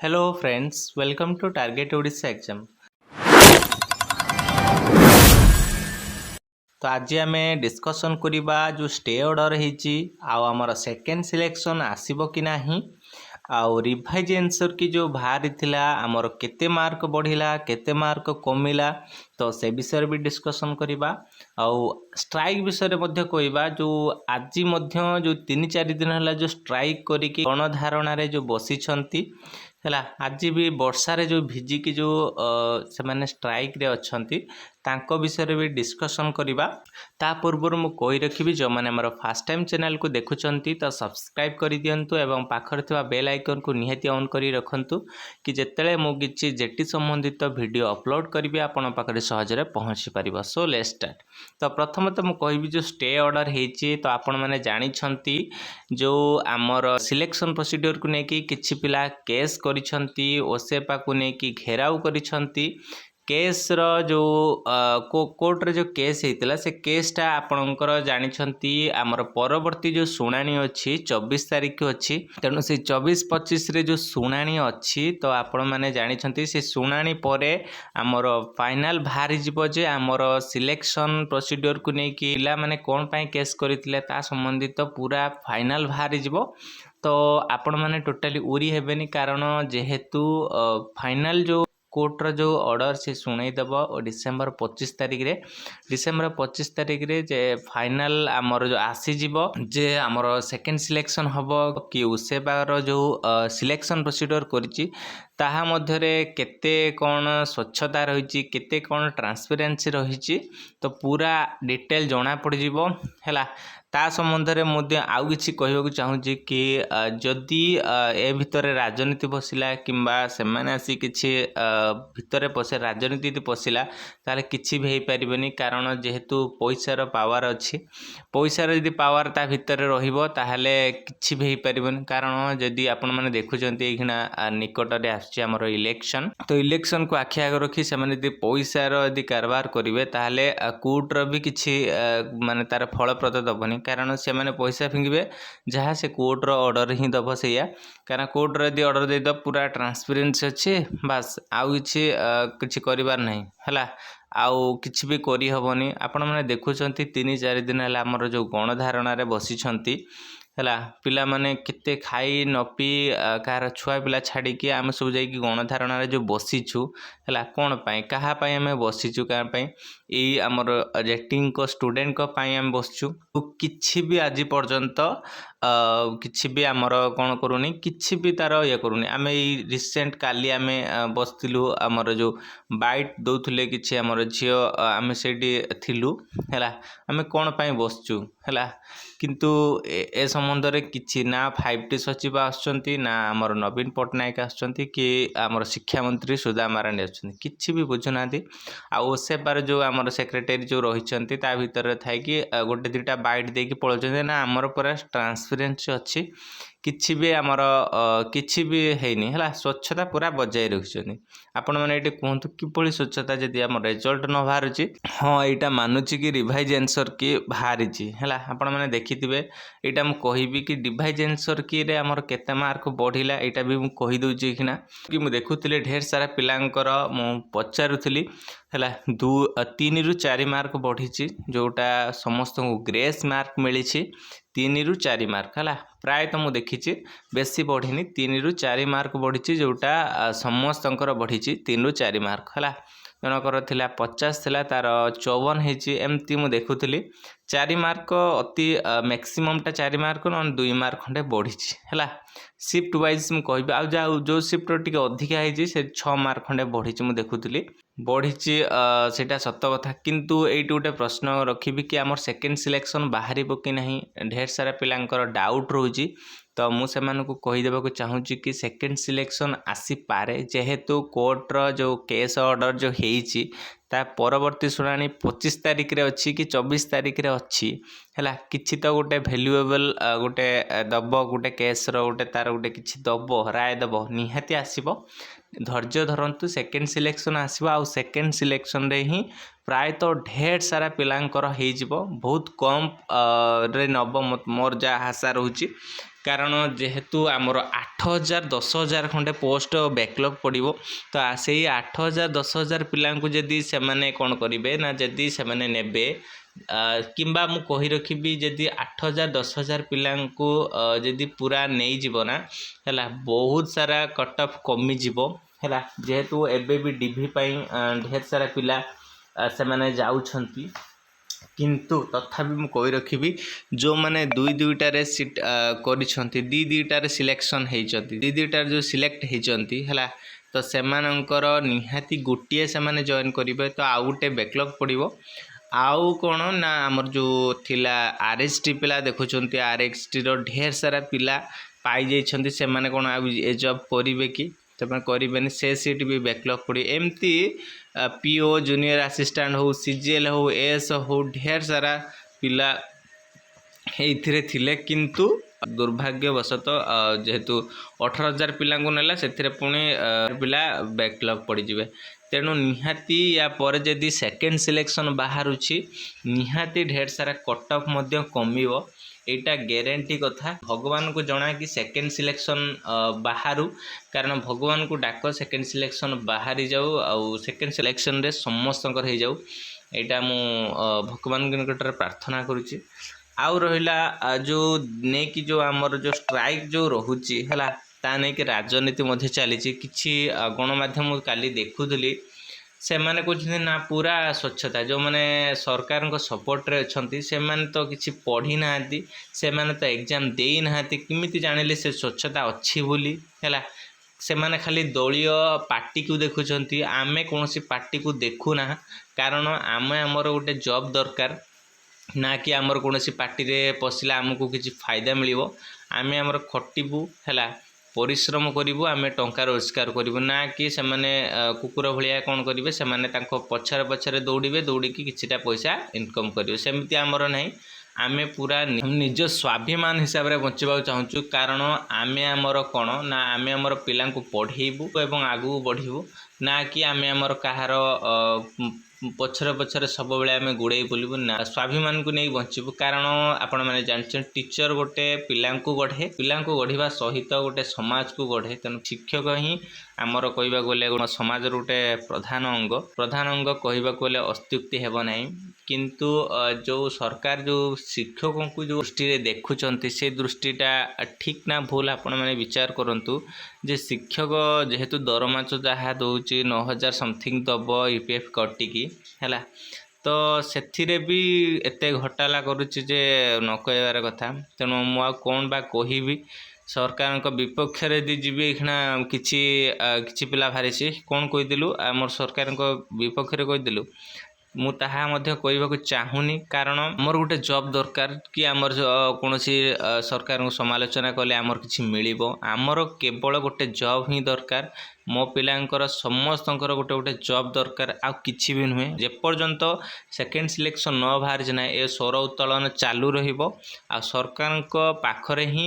Hello friends, welcome to Target Odisha exam. तो आज आम डिस्कसन करवा जो स्टे ऑर्डर होती आमर सेकेंड सिलेक्शन आसब कि ना आउ रिवाइज आंसर की जो बाहरी थिला आमर केते मार्क बढ़िला केते मार्क कमिला तो से विषय भी डिस्कसन करवा आउ स्ट्राइक विषय में कहवा जो आज जो 3-4 दिन है जो स्ट्राइक करी गणधारण जो बसी है आज भी वर्षारे जो भिजिकी जो से मैंने स्ट्राइक रे अच्छंती तांको विषय भी डिस्कसन करवा ता पूर्व मु कही रखी जो मैंने मोर फर्स्ट टाइम चैनल को देखुंती तो सब्सक्राइब कर दिंतु एवं पाखर थिबा बेल आइकन को निहाती ऑन करी रखंतु कि जेतेले मु किछि जेटी संबंधित वीडियो अपलोड करी आपण पाखरे सहजरे पहुंची परिबो। So let's start. तो प्रथम तो मु कहबी जो स्टे ऑर्डर हेछि तो आपण माने जानि छंती जो आमर सिलेक्शन प्रोसीड्योर को नेकी किछि पिला केस करिसंती ओसेपा को नेकी घेराव करिसंती केस रो जो कोर्ट रे जो केस हेतिला से केसटा आपणकर जानिछंती आमर परवर्ती जो सुनानी अछि 24 तारिख अछि तेणु से 24-25 रे जो सुनानी अछि तो आपण माने जानिछंती से सुनानी परे आमर फाइनल बाहरी जिवो जे आमर सिलेक्शन प्रोसीड्योर को नै कि पिला माने कोन पय केस करितिले ता संबंधित पूरा फाइनल बाहरी जिवो। तो आपण माने टोटाली उरी हेबेनी कारण जेहेतु फाइनल जो कोर्टर जो ऑर्डर से शुणईदेव डिसेम्बर 25 तारिख रे डिसेम्बर 25 तारिख रे जे फाइनल आमर जो आसीजिव जे आमर सेकेंड सिलेक्शन हबो कि उसेबार जो सिलेक्शन प्रोसीडर करिछि ताहा मध्यरे केते कोन स्वच्छता रहिछि केते कोन ट्रांसपेरेंसी रहिछि तो पूरा डिटेल जणा पड़ जिवो हैला। ता संबंध में मुझे आउ किछि कहबाक चाहूँगी कि जदि ए भितर राजनीति पशिला किंबा से माने आसी किछि भितर पशे राजनीति पशिला ताले किछि भी पारिबनी कारण जेहेतु पैसार पावर अच्छी पैसार यदि पावर ता भितर रहिबो ताहले किछि भी पारिबनी कारण जदि आपण माने देखुचंती एखिना निकट रे आछि हमर इलेक्शन तो इलेक्शन को आखि आगे रखी से माने यदि पैसार यदि कारबार करिवे ताहले कोर्ट रो भी किछि माने तार फलप्रद दबनी कारण से माने पैसा फिंगिबे जहाँ से कोर्ट रो ऑर्डर ही दब सैया कारण कोर्ट रो यदि ऑर्डर दे द पूरा ट्रांसपेरेंसी अच्छे बास आउ किछि करिबार नहीं हैला आउ किछि भी करी हबनी आपण माने देखुचंती 3-4 दिन है हमर जो गणधारण रे बसिछंती हैला पिला माने केते खाई न पी कार छुआ पिला छाड़ी कि आम सब जाई गणधारण रे जो बसिछु हैला कोन पई कहा पई हमें बसिछु का पई ए हमर रेटिंग को स्टूडेंट को पई हम बसछु किछि भी आज पर्यंत किछि भी हमर कोन करूनी किछि भी तार ये करूनी आमे रिसेंट काली आमे बसतिलु हमर जो बाइट दउथले किछि हमर झियो आमे सेडी थिलु हैला आमे कोन पई बसछु हैला किंतु ए संबंध रे किछि ना 5T सचिव आछंती ना हमर नवीन पटनायक आछंती कि हमर शिक्षा मंत्री सुधा मारांडी आछंती किछि भी बुझुनांती आ ओसे बार जो हमर सेक्रेटरी जो रहिचंती ता भीतर थाई कि गोटे दुटा बाइट देकी पळचंती ना हमर पूरा ट्रांसपेरेंसी अछि किछि भी हमर किछि भी हेनी हला स्वच्छता पूरा बजाय रखिछनी आपण माने एटे कहंतु किपळी स्वच्छता जदि हमर रिजल्ट न बाहरछि हां एटा मानुछि कि रिवाइज आंसर की बाहरछि हला आपण माने देखिथिबे एटा हम कहिबी कि रिवाइज आंसर की रे हमर केते मार्क बढ़िला एटा भी हम कहि दउछि किना कि मु देखुथिले ढेर सारा पिलांकर मु पचारुथिली हला 3 रु 4 मार्क बढ़िछि जोटा समस्त को ग्रेस मार्क मिलिछि 3 रु 4 मार्क हला प्राय तो मु देखिछि बेसी बढ़िनी 3 रु 4 मार्क बढ़िछि जोटा समस्तंकर बढ़िछि 3 रु 4 मार्क हला जनकर थिला 50 थिला तार 54 हेछि एमती मु देखुथिली 4 मार्क अति मैक्सिमम टा 4 मार्क न 2 मार्क खंडे बढ़िछि हला शिफ्ट वाइज मु कहबी आ जो शिफ्ट टिके अधिका हेछि से 6 मार्क खंडे बढ़िछि मु देखुथिली बढ़िछि सेटा सत्य कथा किंतु एइट गोटे प्रश्न रखिबी कि हमर सेकेंड सिलेक्शन बाहरी कि नहीं ढेर सारा पिलांकर डाउट रोजी तो मुझे कहीदेवा चाहूँगी कि सेकेंड सिलेक्शन आसी पारे जेहेतु कोर्ट रो जो केस ऑर्डर जो हेइची ता परवर्ती शुणाणी 25 तारिख रे अच्छी कि 24 तारिख रे अच्छी हैला किछि तो गोटे वैल्यूएबल गोटे दब गोटे केस रो गोटे तार गोटे किछि दब राय दब निहाती आसीबो धैर्य धरंतु सेकेंड सिलेक्शन आसीबो आ सेकेंड सिलेक्शन रे ही प्राय तो ढेर सारा पिलांकर हेइजिबो बहुत कम रे नब मोर जा आशा रहउची कारण जेहेतु आमर 8,000 10,000 खंडे पोस्ट बैकलॉग पड़ो तो से 8,000 10,000 पिला जदि से कौन करेंगे ना जदि से ने किंबा मु कही रखी जदि 8,000 10,000 पिला जदि पूरा नहीं जीवना है बहुत सारा कट ऑफ कमी जीवो है जेहेतु एबे भी डीवी ढेर सारा पिला से माने जाउछंती किंतु तथापि मु कही रखी जो मैंने दुईटारे सीट करिसेंती दुईटारे सिलेक्शन होती दुईटार जो सिलेक्ट होती है तो सेमानंकर निहाती गोटे से माने जॉइन करेंगे तो आउ गोटे बैकलॉग पड़ो आउ कौन ना आमर जो थिला आरएसटी पिला देखुंत आरएसटी ढेर सारा पिला पाई जाइछंती से माने कौन ए जॉब करेंगे कि करें से सीट भी बैकलॉग पड़े एमती पीओ जूनियर असिस्टेंट हो सीजीएल हो एएस हो ढेर सारा पिला एथिरे थिले किंतु दुर्भाग्यवशत जेहेतु 18,000 पिला नेला से पुणी पिला बैकलॉग पड़े तेणु निहाती या पर जदि सेकेंड सिलेक्शन बाहरुछि निहाती ढेर सारा कट ऑफ मध्य कमिवो एटा ग्यारंटी कथा भगवान को जना कि सेकेंड सिलेक्शन बाहरु कारण भगवान को डाक सेकेंड सिलेक्शन बाहरी जाऊ आउ सेकेंड सिलेक्शन रे समस्तंकर हो जाऊ एटा मु भगवान के निकट प्रार्थना करुछि आउ रहिला जो ने कि जो आमर जो स्ट्राइक जो रहुछि हला ता नहीं कि राजनीति मध्य चली किछि गणमाध्यम काली देखुली से माने कहते ना पूरा स्वच्छता जो माने सरकार को सपोर्ट रे अछंती से माने तो किछि पढ़ी नाहंती से माने तो एग्जाम देई नाहंती किमिति जानिले से स्वच्छता अच्छी बोली हैला से माने खाली दलीय पार्टी को देखुचंती आमे कोनोसी पार्टी को देखु ना कारण आमे हमर गोटे जॉब दरकार ना कि आमर कोनोसी पार्टी रे पसिला हमको किछि फायदा मिलिबो आमे हमर खटिबु हैला परिश्रम करूँ आम टंका रोजगार करूँ ना कि से कुकुर भाया कौन करेंगे से पछारे पछारे दौड़े दौड़िकी किछिटा पैसा इनकम करेंगे सेमती आमर ना आमे पूरा निज स्वाभिमान हिसाब से बचवा चाहूँ कारण आमे आमर कौन ना आमे आमर पिला पढ़ेबू एवं आगू बढ़ू ना कि आमे आमर कहार पछरे पछरे सब बेले आमे गुड़े बुलबू ना स्वाभिमान को नहीं बचबू कारण आपण मैंने जानते टीचर गोटे पिला गढ़े पिला गढ़ा सहित गोटे समाज को गढ़े तेणु शिक्षक ही आमर कहवाक गले समाज गोटे प्रधान अंग कहवाक गले अस्त्युक्ति हेब ना किंतु जो सरकार जो शिक्षकों को जो दृष्टि देखुं से दृष्टिटा ठीक ना भूल आपण मैंने विचार करूँ जे शिक्षक जेहेतु दरमा जहाँ दौर 9,000 समथिंग दब यूपीएफ कटिकी है तो से भी एते घोटाला करुच्ची जे न कहबार कथा तेणु मु कौन बा कहिबी सरकार विपक्ष दी जीवी एखना किछि पिला बाहरी कौन कहीदेलु आम सरकार विपक्ष कहीदेलु मु ताहा मध्य कहबाक चाहूनी कारण आमर गोटे जॉब दरकार कि आमर कौन सरकार को समालोचना कले आमर किछि मिलिबो आमर केवल गोटे जॉब ही दरकार मो पिलांकर समस्तंकर गोटे गोटे जॉब दरकार आ किछि भी नुहे जेपर्यंत सेकेंड सिलेक्शन न बाहर ना ए सौर उत्तोलन चालू रहिबो आ सरकार पाखरे ही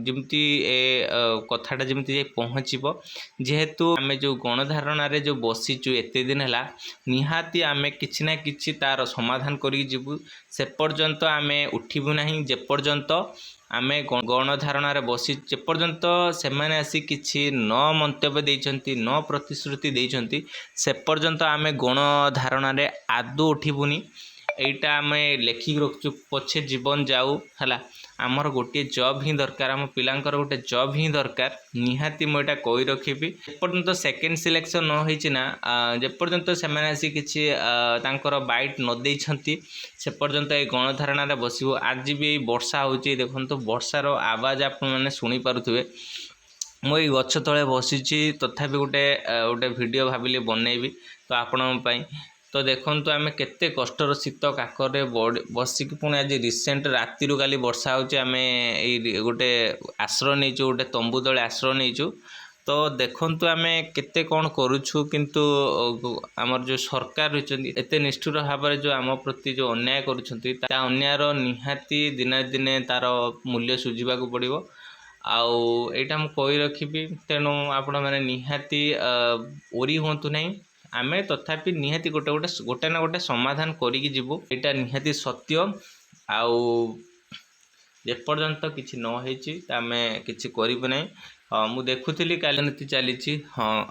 जमती ए कथाटा जमती पहुँचबो जेहेतु आमे जो गणधारणा रे जो बसीचु एते दिन हला निहाती आमे किछि ना किछि तार समाधान करी जीवु से पर्यंत आमे उठिबु नाही जे पर्यंत आमे गणधारणा रे बसी जे पर्यंत से माने आसी किछि न मंतव्य देइछंती न प्रतिश्रुति देइछंती से पर्यंत आमे गणधारणा रे आदौ उठिबुनी एटा आमे लेखिक रखचु पछे जीवन जाऊ हला आमर गोटे जॉब ही दरकार आम पिलांकर गोटे जॉब ही दरकार निहाती मुझे कही रखी जेपर्यंत सेकेंड सिलेक्शन न होना जेपर्यंत से आसी किसी बैट न देइछंती से पर्यंत ये गणधारणा बसबो आज भी वर्षा होची देखंतु वर्षार आवाज आप मैंने शुणी पारुथिबे मुई गछ तले बसीची तथापि गोटे गोटे वीडियो भाविली बनैबी तो आपण तो देखंतु आमे केते कष्टर शीत काकरे बसिक पुणी आज रिसेंट राति काली वर्षा होची आमे गोटे आश्रय नहींचु गोटे तंबू तले आश्रय नहींचु तो देखंतु आमे केते कौन करूछु किंतु आमर जो सरकार रही एते निष्ठुर भाव में जो आम प्रति जो अन्याय करुछंती ता अन्यायर निहाती दिने दिने तार मूल्य सुझीबा को पड़िबो आउ एटा हम कहि रखिबी तेणु आपण माने निहाती ओरी होंतु नहीं आमे तथापि निहाती गोटे ना गोटे समाधान करिकी जीवु एटा निहाती सत्य आउ ଯେପର୍ଯ୍ୟନ୍ତ କିଛି ନ ହେଇଛି ଆମେ କିଛି କରିବୁ ନାହିଁ। ମୁଁ ଦେଖୁଥିଲି କାଲି ଚାଲିଛି।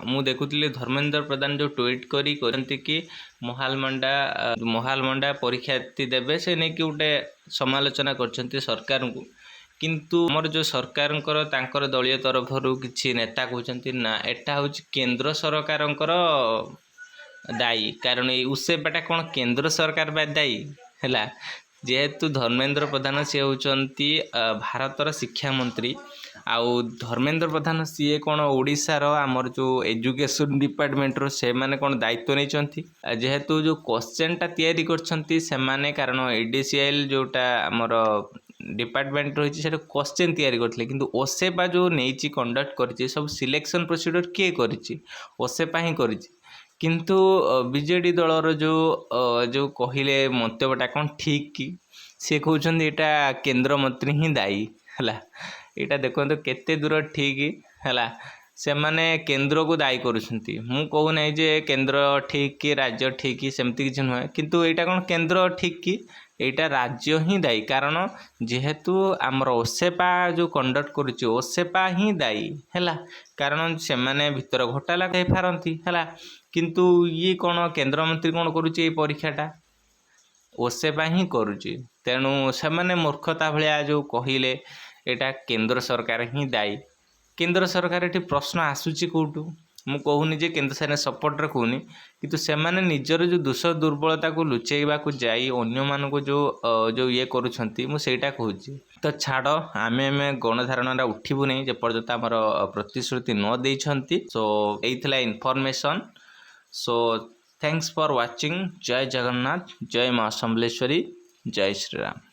ମୁଁ ଦେଖୁଥିଲି ଧର୍ମେନ୍ଦ୍ର ପ୍ରଧାନ ଯେଉଁ ଟ୍ୱିଟ୍ କରିଛନ୍ତି କି ମହାଲମଣ୍ଡା ପରୀକ୍ଷାର୍ଥୀ ଦେବେ, ସେ ନେଇକି ଗୋଟେ ସମାଲୋଚନା କରିଛନ୍ତି ସରକାରଙ୍କୁ। କିନ୍ତୁ ଆମର ଯେଉଁ ସରକାରଙ୍କର ତାଙ୍କର ଦଳୀୟ ତରଫରୁ କିଛି ନେତା କହୁଛନ୍ତି ନା ଏଟା ହେଉଛି କେନ୍ଦ୍ର ସରକାରଙ୍କର ଦାୟୀ, କାରଣ ଏଇ ଉଷେପାଟା କ'ଣ କେନ୍ଦ୍ର ସରକାର ବା ଦାୟୀ ହେଲା। ଯେହେତୁ ଧର୍ମେନ୍ଦ୍ର ପ୍ରଧାନ ସିଏ ହେଉଛନ୍ତି ଭାରତର ଶିକ୍ଷାମନ୍ତ୍ରୀ, ଆଉ ଧର୍ମେନ୍ଦ୍ର ପ୍ରଧାନ ସିଏ କ'ଣ ଓଡ଼ିଶାର ଆମର ଯେଉଁ ଏଜୁକେସନ୍ ଡିପାର୍ଟମେଣ୍ଟର ସେମାନେ କ'ଣ ଦାୟିତ୍ୱ ନେଇଛନ୍ତି। ଯେହେତୁ ଯେଉଁ କୋଶ୍ଚେନ୍ଟା ତିଆରି କରିଛନ୍ତି ସେମାନେ, କାରଣ ADCIL ଯେଉଁଟା ଆମର ଡିପାର୍ଟମେଣ୍ଟ ରହିଛି ସେଟା କୋଶ୍ଚେନ୍ ତିଆରି କରିଥିଲେ, କିନ୍ତୁ ଓସେପା ଯେଉଁ ନେଇଛି କଣ୍ଡକ୍ଟ କରିଛି ସବୁ ସିଲେକ୍ସନ୍ ପ୍ରୋସିଡିଓର କିଏ କରିଛି? ଓସେପା ହିଁ କରିଛି। କିନ୍ତୁ ବିଜେଡ଼ି ଦଳର ଯେଉଁ କହିଲେ ମନ୍ତବ୍ୟଟା କ'ଣ ଠିକ୍ କି? ସିଏ କହୁଛନ୍ତି ଏଇଟା କେନ୍ଦ୍ରମନ୍ତ୍ରୀ ହିଁ ଦାୟୀ ହେଲା। ଏଇଟା ଦେଖନ୍ତୁ କେତେ ଦୂର ଠିକ୍ ହେଲା। ସେମାନେ କେନ୍ଦ୍ରକୁ ଦାୟୀ କରୁଛନ୍ତି। ମୁଁ କହୁନାହିଁ ଯେ କେନ୍ଦ୍ର ଠିକ୍ କି ରାଜ୍ୟ ଠିକ୍ କି, ସେମିତି କିଛି ନୁହେଁ। କିନ୍ତୁ ଏଇଟା କ'ଣ କେନ୍ଦ୍ର ଠିକ୍ କି? ଏଇଟା ରାଜ୍ୟ ହିଁ ଦାୟୀ, କାରଣ ଯେହେତୁ ଆମର ଓସେପା ଯେଉଁ କଣ୍ଡକ୍ଟ କରୁଛି ଓସେପା ହିଁ ଦାୟୀ ହେଲା। କାରଣ ସେମାନେ ଭିତର ଘୋଟାଲା ହେଇପାରନ୍ତି ହେଲା। କିନ୍ତୁ ଇଏ କ'ଣ କେନ୍ଦ୍ରମନ୍ତ୍ରୀ କ'ଣ କରୁଛି ଏଇ ପରୀକ୍ଷାଟା? ଓସେପା ହିଁ କରୁଛି। ତେଣୁ ସେମାନେ ମୂର୍ଖତା ଭଳିଆ ଯେଉଁ କହିଲେ ଏଇଟା କେନ୍ଦ୍ର ସରକାର ହିଁ ଦାୟୀ। କେନ୍ଦ୍ର ସରକାର ଏଠି ପ୍ରଶ୍ନ ଆସୁଛି କେଉଁଠୁ? ମୁଁ କହୁନି ଯେ କେନ୍ଦ୍ର ସରକାର ସପୋର୍ଟରେ କହୁନି, କିନ୍ତୁ ସେମାନେ ନିଜର ଯେଉଁ ଦୋଷ ଦୁର୍ବଳତାକୁ ଲୁଚେଇବାକୁ ଯାଇ ଅନ୍ୟମାନଙ୍କୁ ଯେଉଁ ଇଏ କରୁଛନ୍ତି, ମୁଁ ସେଇଟା କହୁଛି। ତ ଛାଡ଼, ଆମେ ଗଣଧାରଣାଟା ଉଠିବୁ ନାହିଁ ଯେପର୍ଯ୍ୟନ୍ତ ଆମର ପ୍ରତିଶ୍ରୁତି ନ ଦେଇଛନ୍ତି। ସୋ ଏଇଥିଲା information. So thanks for watching. जय जगन्नाथ, जय माँ समलेश्वरी, जय श्री राम।